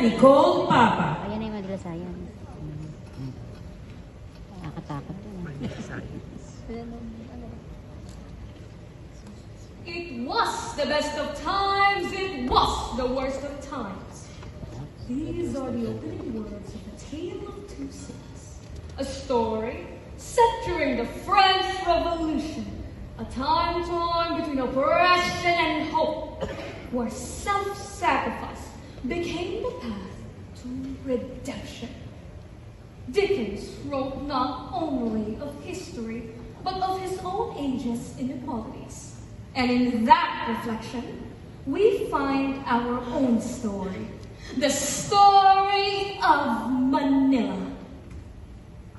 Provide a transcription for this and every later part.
Nicole, Papa. Ayan ay madrasayan. Nakakatakot yun. It was the best of times, it was the worst of times. These are the opening words of A Tale of Two Cities, a story set during the French Revolution, a time torn between oppression and hope, where self-sacrifice became the path to redemption. Dickens wrote not only of history, but of his own age's inequalities. And in that reflection, we find our own story, the story of Manila.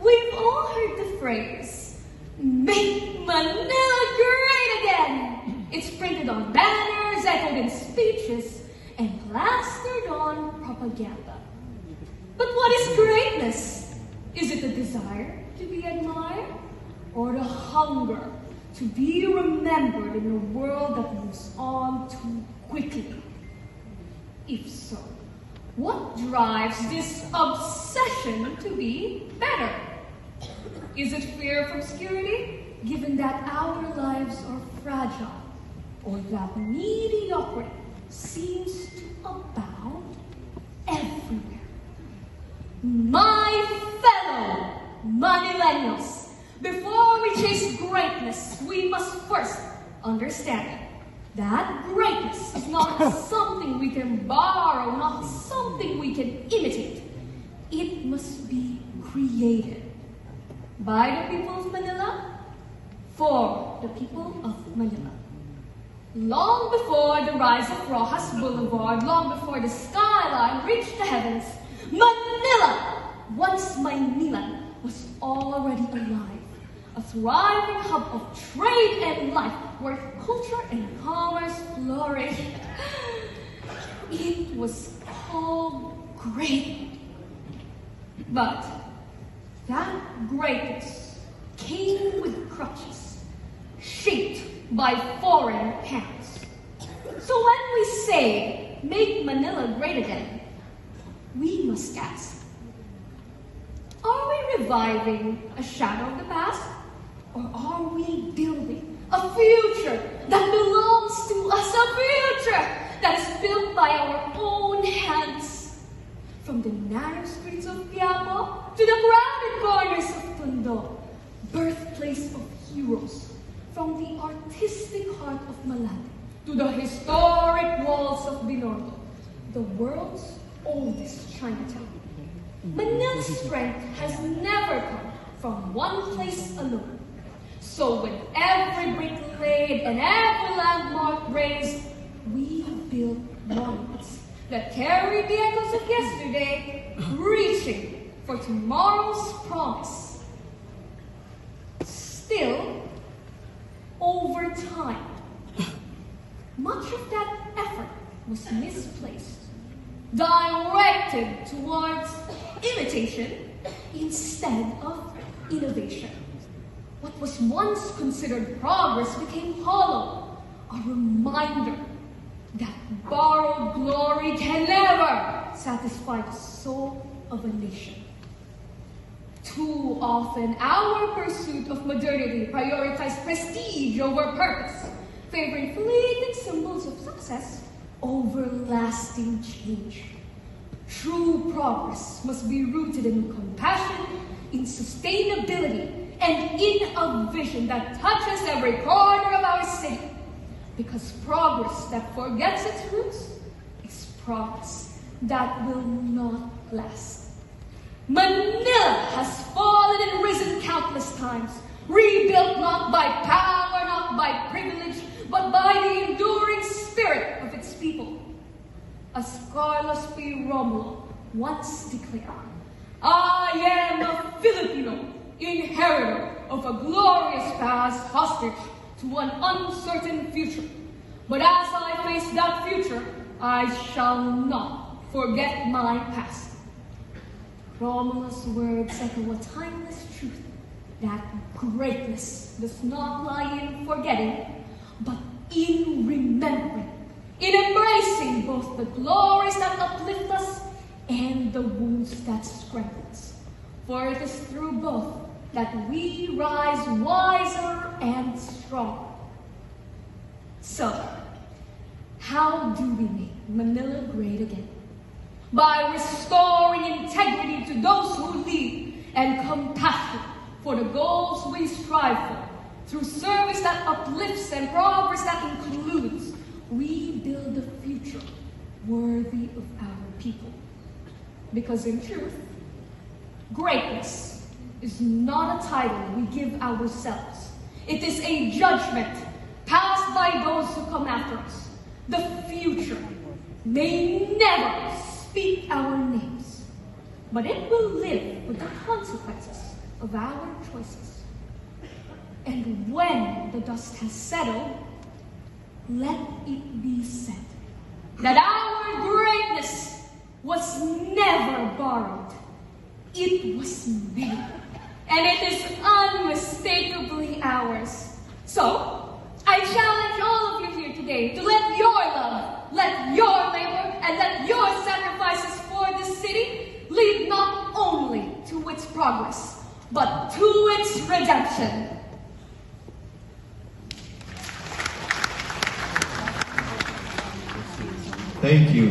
We've all heard the phrase, "Make Manila great again." It's printed on banners, echoed in speeches, and plastered on propaganda. But what is greatness? Is it the desire to be admired, or the hunger to be remembered in a world that moves on too quickly? If so, what drives this obsession to be better? Is it fear of obscurity, given that our lives are fragile, or that mediocrity seems to abound everywhere? My fellow Manileños, before we chase greatness, we must first understand that greatness is not something we can borrow, not something we can imitate. It must be created by the people of Manila, for the people of Manila. Long before the rise of Rojas Boulevard, long before the skyline reached the heavens, Manila, once Maynila, was already alive, a thriving hub of trade and life where culture and commerce flourished. It was called great. But that greatness came with crutches, shaped by foreign hands. So when we say, "Make Manila great again," we must ask, are we reviving a shadow of the past? Or are we building a future that belongs to us, a future that is built by our own hands? From the narrow streets of Quiapo to the crowded corners of Tondo, birthplace of heroes, from the artistic heart of Malate to the historic walls of Binordo, the world's oldest Chinatown. Manila's strength has never come from one place alone. So with every brick laid and every landmark raised, we build monuments that carry the echoes of yesterday, reaching for tomorrow's promise. Still, over time, much of that effort was misplaced, directed towards imitation instead of innovation. What was once considered progress became hollow, a reminder that borrowed glory can never satisfy the soul of a nation. Too often, our pursuit of modernity prioritizes prestige over purpose, favoring fleeting symbols of success over lasting change. True progress must be rooted in compassion, in sustainability, and in a vision that touches every corner of our city. Because progress that forgets its roots is progress that will not last. Manila has fallen and risen countless times, rebuilt not by power, not by privilege, but by the enduring spirit of its people. As Carlos P. Romulo once declared, "I am a Filipino, inheritor of a glorious past, hostage to an uncertain future. But as I face that future, I shall not forget my past." Romulus' words echo a timeless truth, that greatness does not lie in forgetting, but in remembering, in embracing both the glories that uplift us the wounds that strengthens. For it is through both that we rise wiser and stronger. So, how do we make Manila great again? By restoring integrity to those who lead and compassion for the goals we strive for. Through service that uplifts and progress that includes, we build a future worthy of our people. Because in truth, greatness is not a title we give ourselves. It is a judgment passed by those who come after us. The future may never speak our names, but it will live with the consequences of our choices. And when the dust has settled, let it be said that our greatness was never borrowed. It was made, and it is unmistakably ours. So, I challenge all of you here today to let your love, let your labor, and let your sacrifices for this city lead not only to its progress, but to its redemption. Thank you.